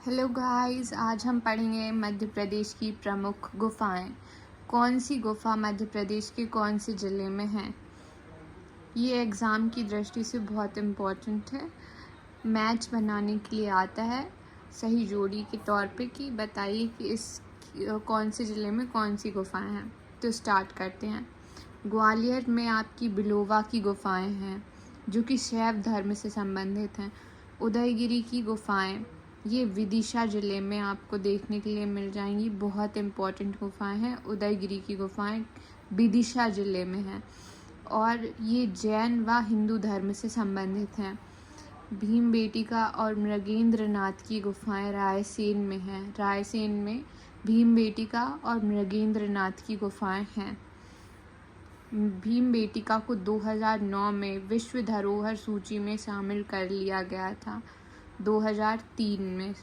Hello guys, आज हम पढ़ेंगे मध्य प्रदेश की प्रमुख गुफाएं। कौन सी गुफा मध्य प्रदेश के कौन से ज़िले में है। ये एग्ज़ाम की दृष्टि से बहुत इम्पोर्टेंट है। मैच बनाने के लिए आता है सही जोड़ी के तौर पे कि बताइए कि इस कौन से ज़िले में कौन सी गुफाएं हैं। तो स्टार्ट करते हैं। ग्वालियर में आपकी बिलोवा की गुफाएं हैं जो कि शैव धर्म से संबंधित हैं। उदयगिरी की गुफाएं ये विदिशा ज़िले में आपको देखने के लिए मिल जाएंगी। बहुत इम्पोर्टेंट गुफाएं हैं। उदयगिरी की गुफाएं विदिशा ज़िले में हैं और ये जैन व हिंदू धर्म से संबंधित हैं। भीमबेटिका और मृगेंद्रनाथ की गुफाएं रायसेन में हैं। रायसेन में भीमबेटिका और मृगेंद्रनाथ की गुफाएं हैं। भीमबेटिका को 2009 में विश्व धरोहर सूची में शामिल कर लिया गया था। 2003 में,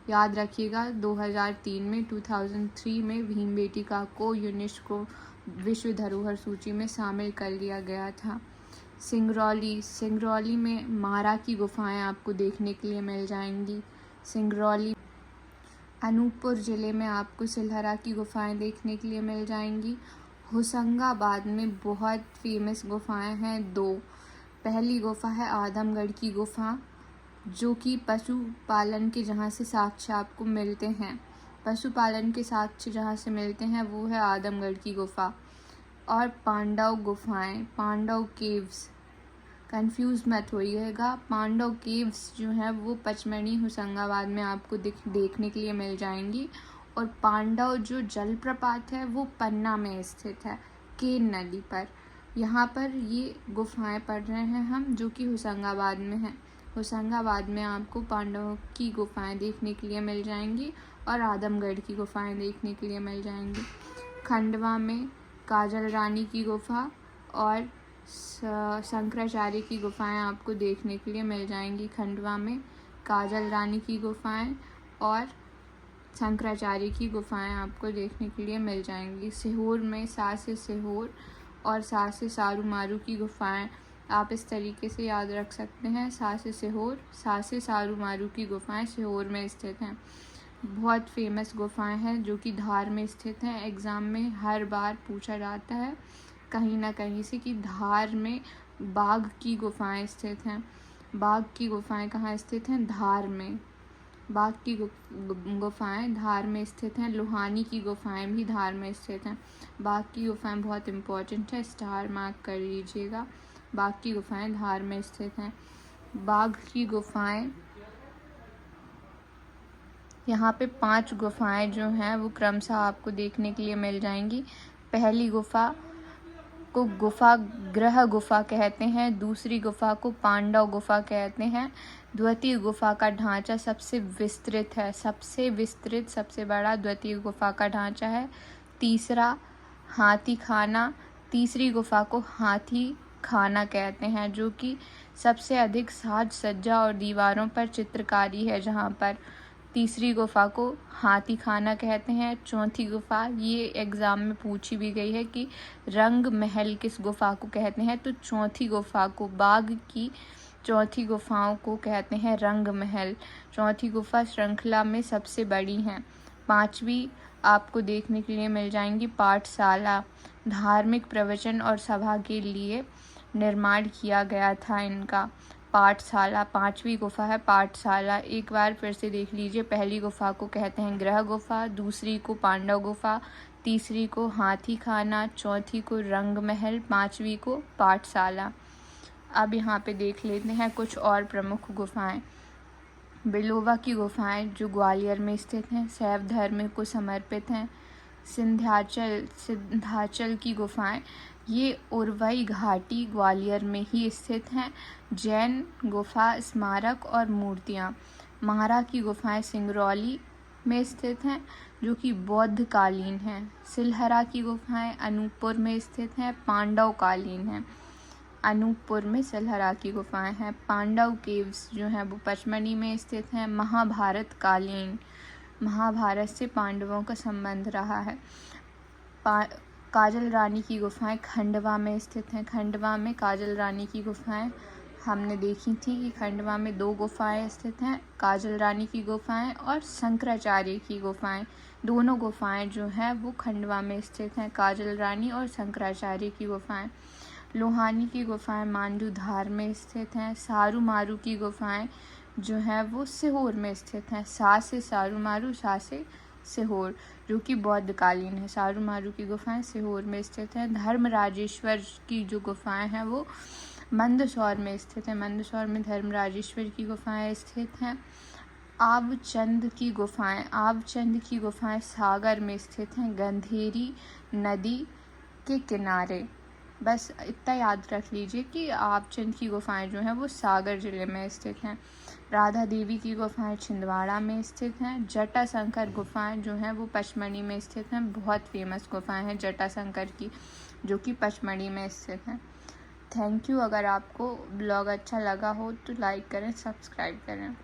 याद रखिएगा, 2003 में 2003 में भीमबेटिका को यूनेस्को विश्व धरोहर सूची में शामिल कर लिया गया था। सिंगरौली में मारा की गुफाएं आपको देखने के लिए मिल जाएंगी। सिंगरौली अनूपपुर ज़िले में आपको सिलहरा की गुफाएं देखने के लिए मिल जाएंगी। होशंगाबाद में बहुत फेमस गुफाएं हैं दो। पहली गुफा है आदमगढ़ की गुफा जो कि पशुपालन के जहाँ से साक्ष्य आपको मिलते हैं। पशुपालन के साक्ष्य जहाँ से मिलते हैं वो है आदमगढ़ की गुफा। और पांडव गुफाएं, पांडव केव्स, कंफ्यूज मत होइएगा। पांडव केव्स जो हैं वो पचमढ़ी होशंगाबाद में आपको देखने के लिए मिल जाएंगी। और पांडव जो जलप्रपात है वो पन्ना में स्थित है, केन नदी पर। यहाँ पर ये गुफाएं पढ़ रहे हैं हम जो कि होशंगाबाद में हैं। होशंगाबाद में आपको पांडवों की गुफाएं देखने के लिए मिल जाएंगी और आदमगढ़ की गुफाएं देखने के लिए मिल जाएंगी। खंडवा में काजल रानी की गुफा और शंकराचार्य की गुफाएं आपको देखने के लिए मिल जाएंगी। खंडवा में काजल रानी की गुफाएं और शंकराचार्य की गुफाएं आपको देखने के लिए मिल जाएंगी। सीहोर में सासे सीहोर और सासे सारू मारू की गुफाएं आप इस तरीके से याद रख सकते हैं। सासे सीहोर, सासे सारू मारू की गुफाएं सीहोर में स्थित हैं। बहुत फेमस गुफाएं हैं जो कि धार में स्थित हैं। एग्ज़ाम में हर बार पूछा जाता है कहीं ना कहीं से कि धार में बाघ की गुफाएं स्थित हैं। बाघ की गुफाएं कहाँ स्थित हैं? धार में। बाघ की गुफाएं धार में स्थित हैं। लुहानी की गुफाएं भी धार में स्थित हैं। बाघ की गुफाएं बहुत इम्पोर्टेंट है, स्टार मार्क कर लीजिएगा। बाघ की गुफाएं धार में स्थित हैं। बाघ की गुफाएं, यहाँ पे 5 गुफाएं जो हैं वो क्रमशः आपको देखने के लिए मिल जाएंगी। पहली गुफा को गुफा ग्रह गुफा कहते हैं। दूसरी गुफा को पांडव गुफा कहते हैं। द्वितीय गुफा का ढांचा सबसे विस्तृत है, सबसे बड़ा द्वितीय गुफा का ढांचा है। तीसरा हाथी खाना, तीसरी गुफा को हाथी खाना कहते हैं जो कि सबसे अधिक साज सज्जा और दीवारों पर चित्रकारी है। जहाँ पर तीसरी गुफा को हाथी खाना कहते हैं। चौथी गुफा, ये एग्ज़ाम में पूछी भी गई है कि रंग महल किस गुफा को कहते हैं, तो चौथी गुफा को, बाघ की चौथी गुफाओं को कहते हैं रंग महल। चौथी गुफा श्रृंखला में सबसे बड़ी हैं। पांचवी आपको देखने के लिए मिल जाएंगी पाठशाला। धार्मिक प्रवचन और सभा के लिए निर्माण किया गया था इनका। पाठशाला, पांचवी गुफा है पाठशाला। एक बार फिर से देख लीजिए। पहली गुफा को कहते हैं ग्रह गुफा, दूसरी को पांडव गुफा, तीसरी को हाथी खाना, चौथी को रंग महल, पांचवी को पाठशाला। अब यहाँ पे देख लेते हैं कुछ और प्रमुख गुफाएं। बिलोवा की गुफाएं जो ग्वालियर में स्थित हैं, शैव धर्म को समर्पित हैं। सिंध्याचल की गुफाएं ये उरवई घाटी ग्वालियर में ही स्थित हैं। जैन गुफा स्मारक और मूर्तियाँ। महारा की गुफाएं सिंगरौली में स्थित हैं जो कि बौद्ध कालीन हैं। सिलहरा की गुफाएं अनूपपुर में स्थित हैं, पांडव कालीन हैं। अनूपपुर में सिलहरा की गुफाएं हैं। पांडव केव्स जो हैं वो पचमढ़ी में स्थित हैं। महाभारत कालीन, महाभारत से पांडवों का संबंध रहा है। काजल रानी की गुफाएं खंडवा में स्थित हैं। खंडवा में काजल रानी की गुफाएं हमने देखी थी कि खंडवा में 2 गुफाएं स्थित हैं, काजल रानी की गुफाएं और शंकराचार्य की गुफाएं। दोनों गुफाएं जो हैं वो खंडवा में स्थित हैं, काजल रानी और शंकराचार्य की गुफाएं। लोहानी की गुफाएं मांडूधार में स्थित हैं। सारू मारू की गुफाएं जो हैं वो सीहोर में स्थित हैं। सासे सारू मारू, सासे सीहोर, जो कि बौद्धकालीन है। सारू मारू की गुफाएं सीहोर में स्थित हैं। धर्मराजेश्वर की जो गुफाएं हैं वो मंदसौर में स्थित है। मंदसौर में धर्मराजेश्वर की गुफाएं स्थित हैं। आबचंद की गुफाएं सागर में स्थित हैं, गंधेरी नदी के किनारे। बस इतना याद रख लीजिए कि आबचंद की गुफाएं जो हैं वो सागर जिले में स्थित हैं। राधा देवी की गुफाएं छिंदवाड़ा में स्थित हैं। जटाशंकर गुफाएं जो हैं वो पचमढ़ी में स्थित हैं। बहुत फेमस गुफाएं हैं जटाशंकर की, जो कि पचमढ़ी में स्थित हैं। Thank you. अगर आपको ब्लॉग अच्छा लगा हो तो लाइक करें, सब्सक्राइब करें।